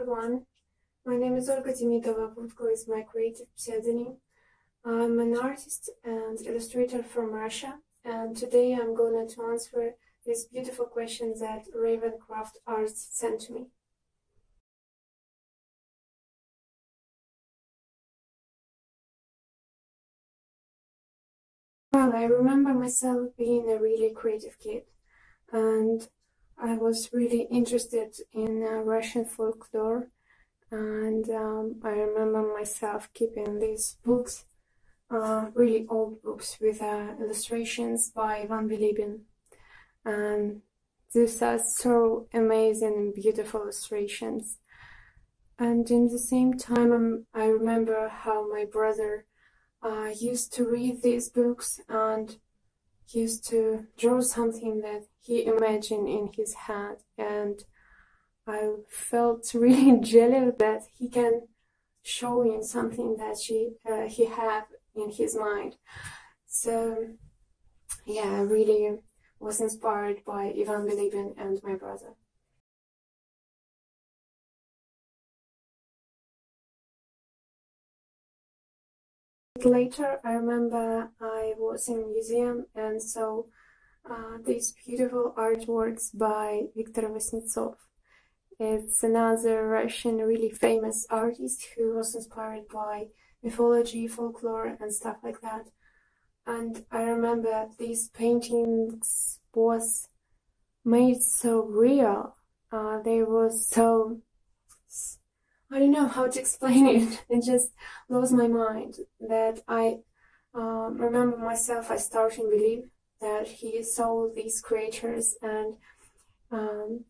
everyone. My name is Olga Demidova. Wudglas is my creative pseudonym. I'm an artist and illustrator from Russia, and today I'm going to answer these beautiful questions that Wudglas Art sent to me. Well, I remember myself being a really creative kid, and I was really interested in Russian folklore, and I remember myself keeping these books, really old books with illustrations by Ivan Bilibin. And these are so amazing and beautiful illustrations. And in the same time, I remember how my brother used to read these books and used to draw something that he imagined in his head, and I felt really jealous that he can show in something that he had in his mind. So yeah, I really was inspired by Ivan Bilibin and my brother. Later, I remember I was in a museum and saw these beautiful artworks by Viktor Kuznetsov. It's another Russian really famous artist who was inspired by mythology, folklore, and stuff like that. And I remember these paintings was made so real. They were so, I don't know how to explain it. It just blows my mind that I remember myself, I started to believe that he saw these creatures, and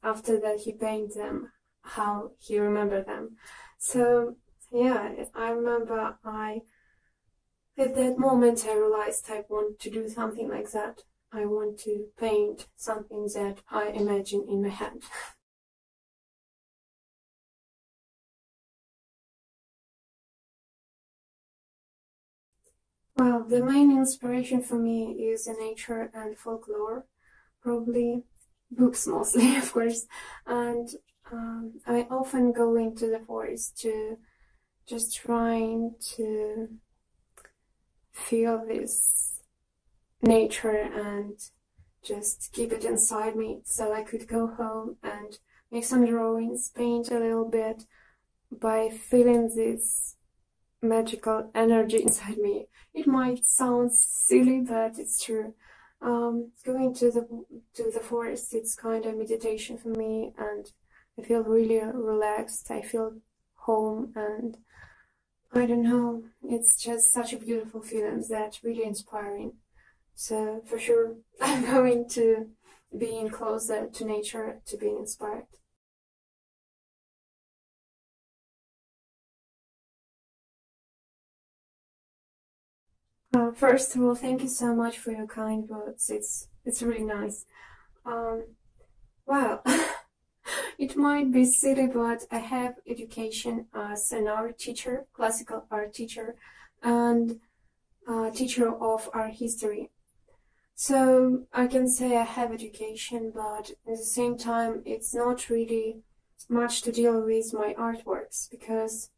after that he painted them, how he remembered them. So yeah, I remember at that moment I realized I want to do something like that. I want to paint something that I imagine in my head. Well, the main inspiration for me is nature and folklore, probably books mostly, of course, and I often go into the forest to just trying to feel this nature and just keep it inside me, so I could go home and make some drawings, paint a little bit by feeling this magical energy inside me. It might sound silly, but it's true. Going to the forest, it's kind of meditation for me, and I feel really relaxed. I feel home, and I don't know, it's just such a beautiful feeling that's really inspiring. So for sure, I'm going to being closer to nature to being inspired. First of all, thank you so much for your kind words. It's really nice. Well, it might be silly, but I have education as an art teacher, classical art teacher, and teacher of art history. So I can say I have education, but at the same time, it's not really much to deal with my artworks, because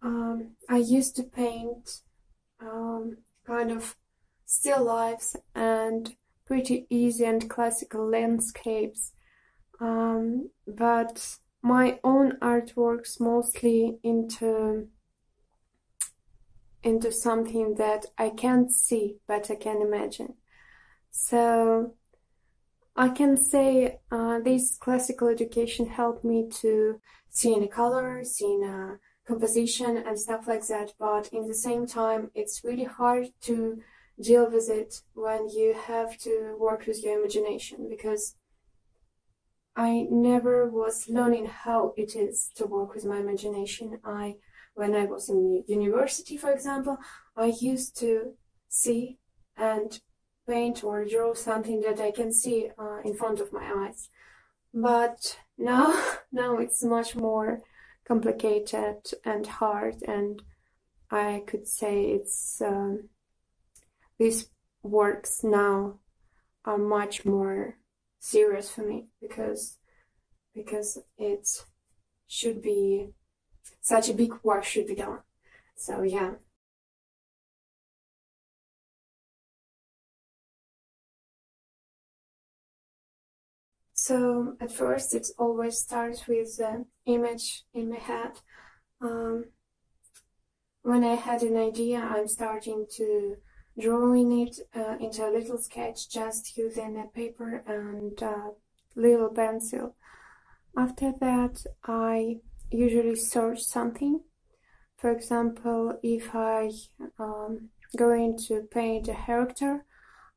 I used to paint kind of still lifes and pretty easy and classical landscapes, but my own artworks mostly into something that I can't see but I can imagine. So I can say this classical education helped me to see in a color, see in a composition and stuff like that, but in the same time it's really hard to deal with it when you have to work with your imagination, because I never was learning how it is to work with my imagination. When I was in university, for example, I used to see and paint or draw something that I can see in front of my eyes, but now it's much more complicated and hard, and I could say it's these works now are much more serious for me, because it's should be, such a big work should be done. So yeah. So at first it always starts with an image in my head. When I had an idea, I'm starting to drawing it into a little sketch, just using a paper and a little pencil. After that, I usually search something. For example, if I going to paint a character,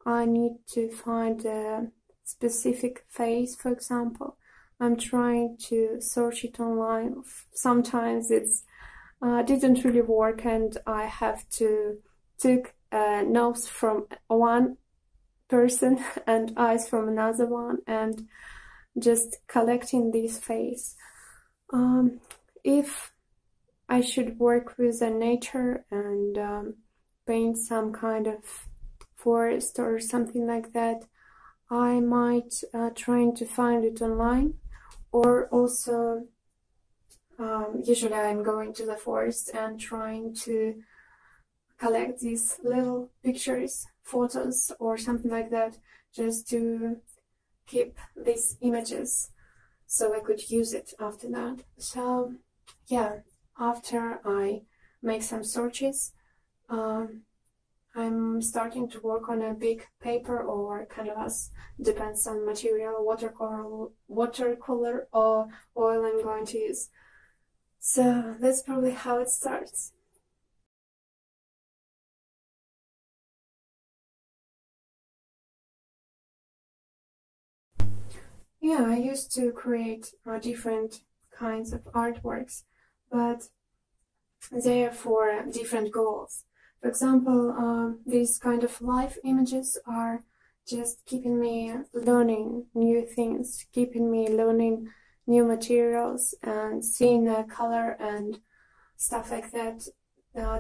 I need to find a specific face, for example. I'm trying to search it online. Sometimes it's didn't really work, and I have to take a nose from one person and eyes from another one, and just collecting this face. If I should work with the nature and paint some kind of forest or something like that, I might try to find it online, or also usually I'm going to the forest and trying to collect these little pictures, photos or something like that, just to keep these images so I could use it after that. So yeah, after I make some searches, I'm starting to work on a big paper or canvas, depends on material, watercolor or oil I'm going to use. So that's probably how it starts. Yeah, I used to create different kinds of artworks, but they are for different goals. For example, these kind of live images are just keeping me learning new things, keeping me learning new materials and seeing the color and stuff like that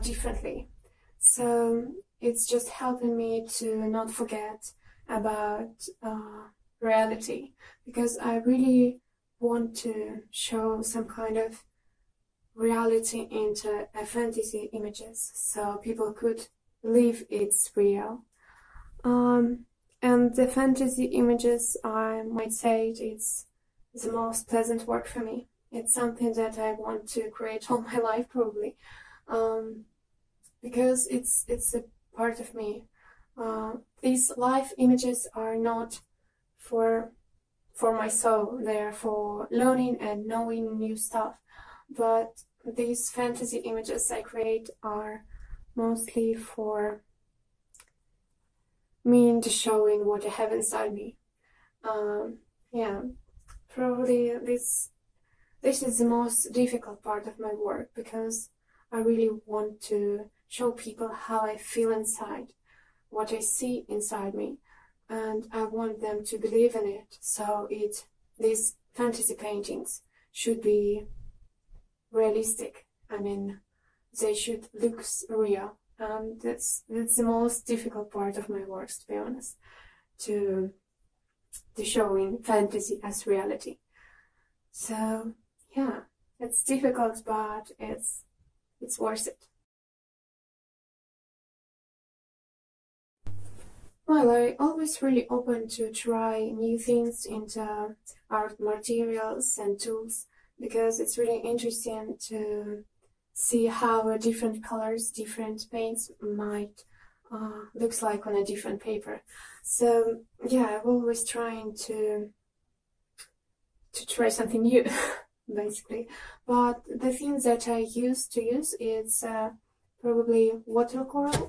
differently. So it's just helping me to not forget about reality, because I really want to show some kind of reality into a fantasy images, so people could believe it's real. And the fantasy images, I might say it's the most pleasant work for me. It's something that I want to create all my life, probably, because it's a part of me. These live images are not for my soul, they're for learning and knowing new stuff. But these fantasy images I create are mostly for me into showing what I have inside me. Yeah, probably this is the most difficult part of my work, because I really want to show people how I feel inside, what I see inside me, and I want them to believe in it. So these fantasy paintings should be realistic. I mean, they should look real, and that's the most difficult part of my works, to be honest, to showing fantasy as reality. So yeah, it's difficult, but it's worth it. Well, I always really open to try new things into art materials and tools, because it's really interesting to see how different colors, different paints might looks like on a different paper. So yeah, I'm always trying to try something new, basically. But the things that I used to use is probably watercolors.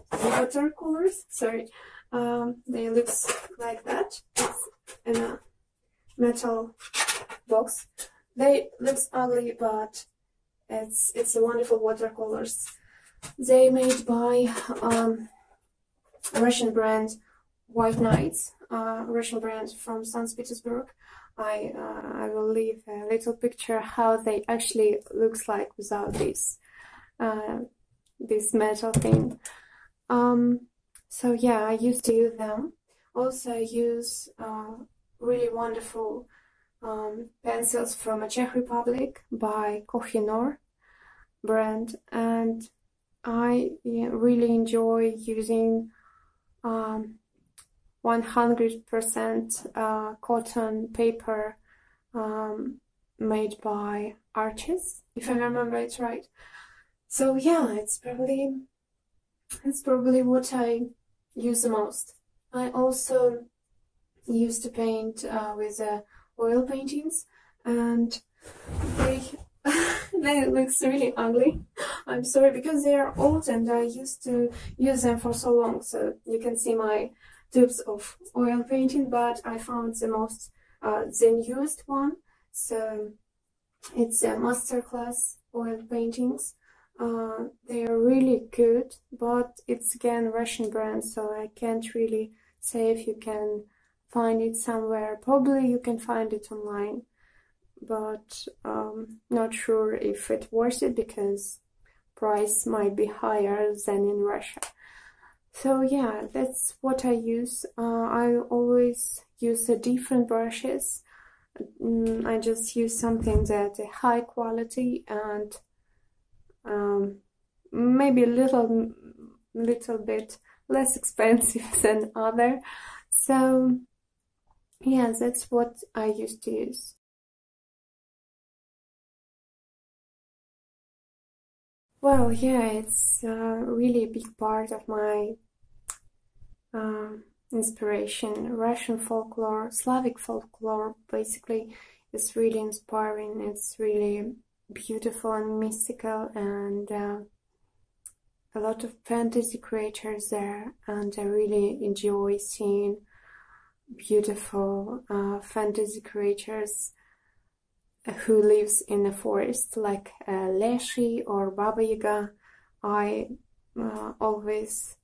Sorry, they look like that. It's in a metal box. They looks ugly, but it's a wonderful watercolors. They made by a Russian brand, White Knights, Russian brand from St. Petersburg. I will leave a little picture how they actually looks like without this this metal thing. So yeah, I used to use them. Also, I use really wonderful pencils from a Czech Republic by Munknorr brand, and I really enjoy using 100% cotton paper made by Arches, if I remember it right. So yeah, it's probably what I use the most. I also used to paint with oil paintings, and they they look really ugly. I'm sorry, because they are old and I used to use them for so long. So you can see my tubes of oil painting, but I found the most the newest one. So it's a masterclass oil paintings. They are really good, but it's again Russian brand, so I can't really say if you can find it somewhere. Probably you can find it online, but not sure if it's worth it because price might be higher than in Russia. So yeah, that's what I use. I always use different brushes. I just use something that is high quality and maybe a little bit less expensive than other. So yeah, that's what I used to use. Well, yeah, it's really a big part of my inspiration. Russian folklore, Slavic folklore, basically, is really inspiring. It's really beautiful and mystical, and a lot of fantasy creatures there, and I really enjoy seeing beautiful fantasy creatures who lives in the forest, like Leshi or Baba Yaga. I always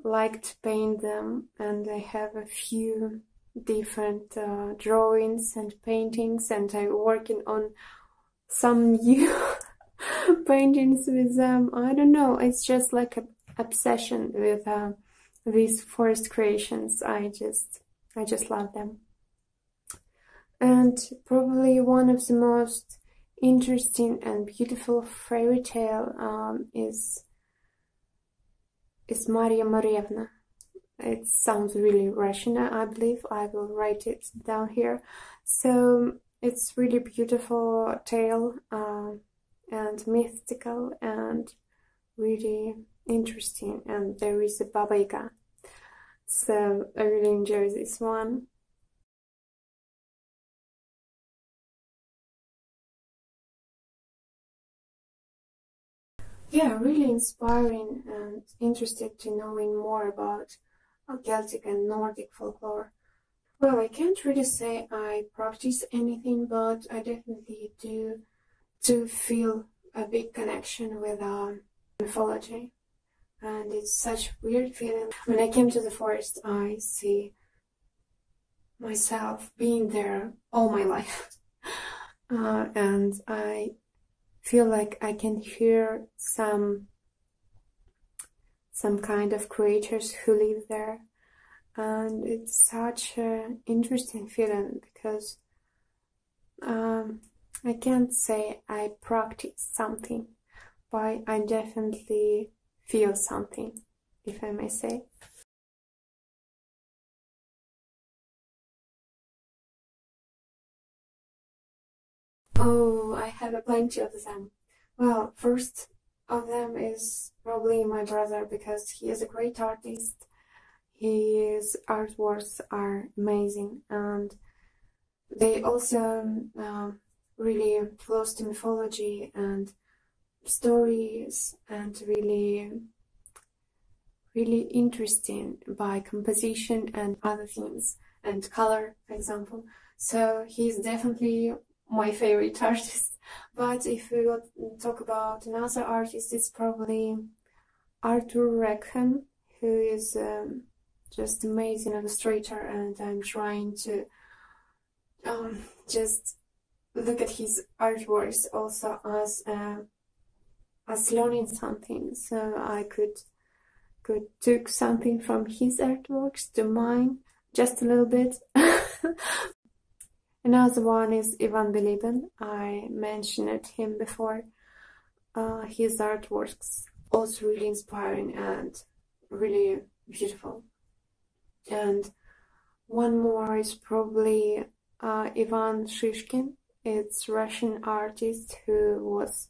liked to paint them, and I have a few different drawings and paintings, and I'm working on some new paintings with them. I don't know, it's just like an obsession with these forest creations. I just love them. And probably one of the most interesting and beautiful fairy tale is Maria Marievna. It sounds really Russian, I believe. I will write it down here. So it's really beautiful tale and mystical and really interesting. And there is a Baba Yaga. So I really enjoy this one. Yeah, really inspiring and interested to knowing more about Celtic and Nordic folklore. Well, I can't really say I practice anything, but I definitely do feel a big connection with mythology. And it's such a weird feeling. When I came to the forest, I see myself being there all my life. And I feel like I can hear some kind of creatures who live there, and it's such an interesting feeling because I can't say I practice something, but I definitely feel something, if I may say. Oh, I have plenty of them. Well, first of them is probably my brother, because he is a great artist. His artworks are amazing, and they also really close to mythology and stories, and really interesting by composition and other things, and color, for example. So he's definitely my favorite artist. But if we will talk about another artist, it's probably Arthur Rackham, who is just amazing illustrator, and I'm trying to just look at his artworks also as learning something, so I could took something from his artworks to mine, just a little bit. Another one is Ivan Bilibin. I mentioned him before. His artworks also really inspiring and really beautiful. And one more is probably Ivan Shishkin. It's Russian artist who was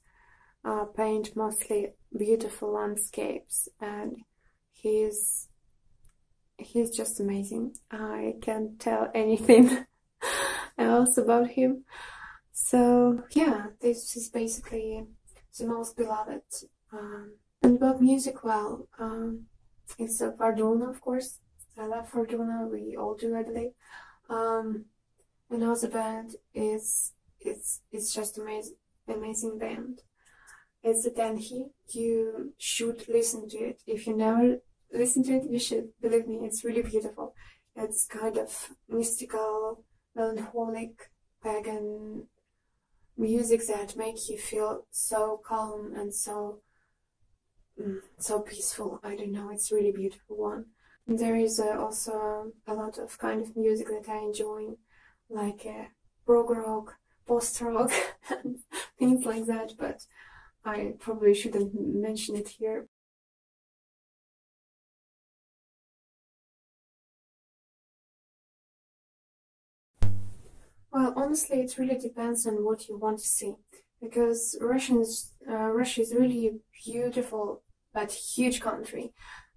paint mostly beautiful landscapes, and he's just amazing. I can't tell anything else about him. So yeah, this is basically the most beloved. And about music, well, it's a Varduna, of course. I love Varduna. We all do, I believe. Another band is it's just amazing band. It's a Tenhi. You should listen to it. If you never listen to it, you should. Believe me, it's really beautiful. It's kind of mystical, melancholic, pagan music that make you feel so calm and so peaceful. I don't know, it's really beautiful one. There is also a lot of kind of music that I enjoy, like prog rock, post rock, and things like that, but I probably shouldn't mention it here. Well, honestly, it really depends on what you want to see, because Russia is really beautiful but huge country,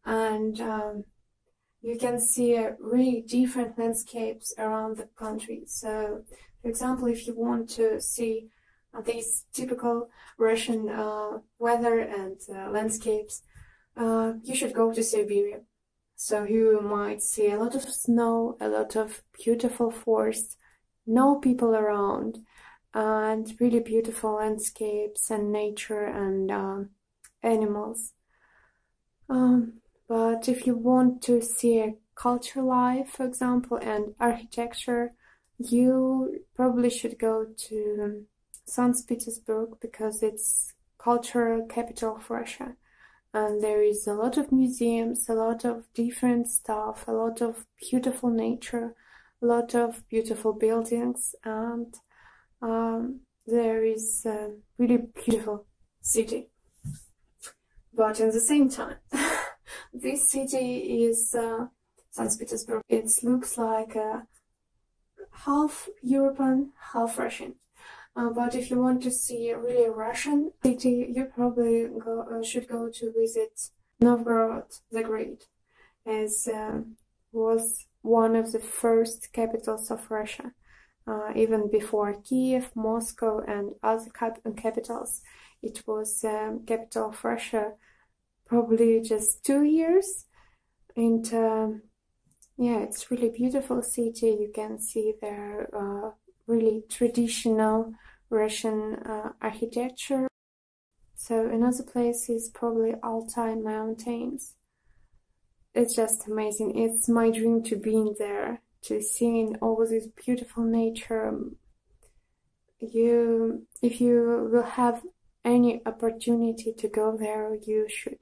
and you can see really different landscapes around the country. So, for example, if you want to see these typical Russian weather and landscapes, you should go to Siberia. So you might see a lot of snow, a lot of beautiful forests, no people around, and really beautiful landscapes and nature and animals. But if you want to see a culture life, for example, and architecture, you probably should go to St. Petersburg, because it's cultural capital of Russia. And there is a lot of museums, a lot of different stuff, a lot of beautiful nature, a lot of beautiful buildings, and there is a really beautiful city. But at the same time, this city is St. Petersburg. It looks like half European, half Russian. But if you want to see a really Russian city, you probably should go to visit Novgorod the Great, as was one of the first capitals of Russia. Even before Kiev, Moscow, and other capitals, it was capital of Russia probably just 2 years. And yeah, it's really beautiful city. You can see there really traditional Russian architecture. So another place is probably Altai Mountains. It's just amazing. It's my dream to be in there, to see all this beautiful nature. If you will have any opportunity to go there, you should,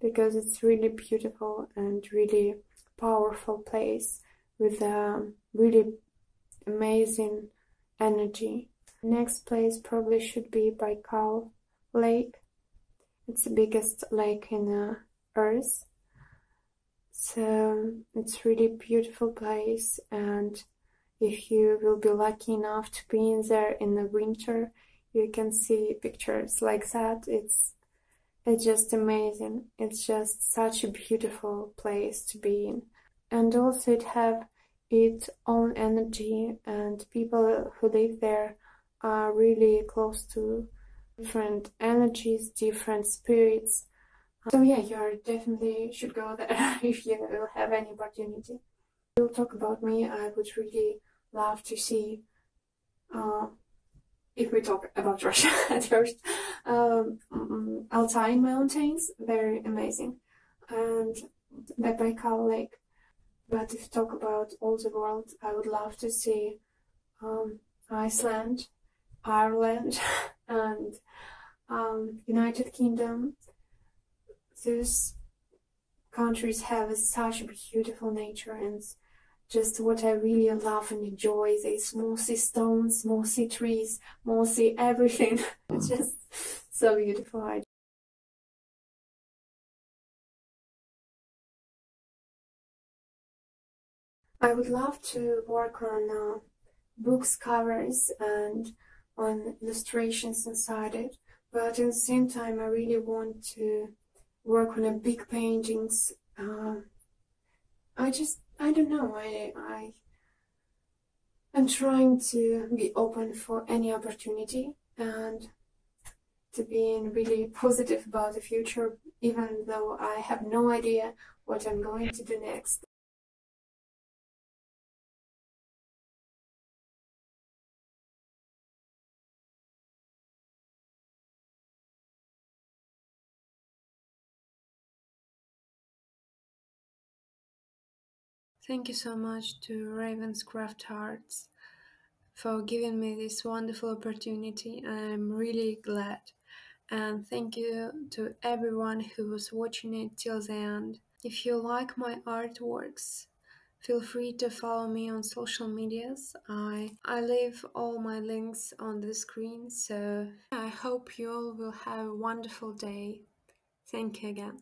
because it's really beautiful and really powerful place with a really amazing energy. Next place probably should be Baikal Lake. It's the biggest lake in Earth. So it's really beautiful place, and if you will be lucky enough to be in there in the winter, you can see pictures like that. It's just amazing. It's just such a beautiful place to be in. And also it have its own energy, and people who live there are really close to different energies, different spirits. So yeah, you definitely should go there if you will have any opportunity. We'll talk about me. I would really love to see, if we talk about Russia at first, Altai Mountains, very amazing, and the Baikal Lake. But if you talk about all the world, I would love to see Iceland, Ireland, and United Kingdom. Those countries have such beautiful nature, and just what I really love and enjoy, these mossy stones, mossy trees, mossy everything. It's just so beautiful. I would love to work on books covers and on illustrations inside it, but at the same time I really want to work on a big paintings. I don't know, I'm trying to be open for any opportunity and to be really positive about the future, even though I have no idea what I'm going to do next. Thank you so much to Ravenscraft Arts for giving me this wonderful opportunity. I'm really glad. And thank you to everyone who was watching it till the end. If you like my artworks, feel free to follow me on social medias. I leave all my links on the screen, so I hope you all will have a wonderful day. Thank you again.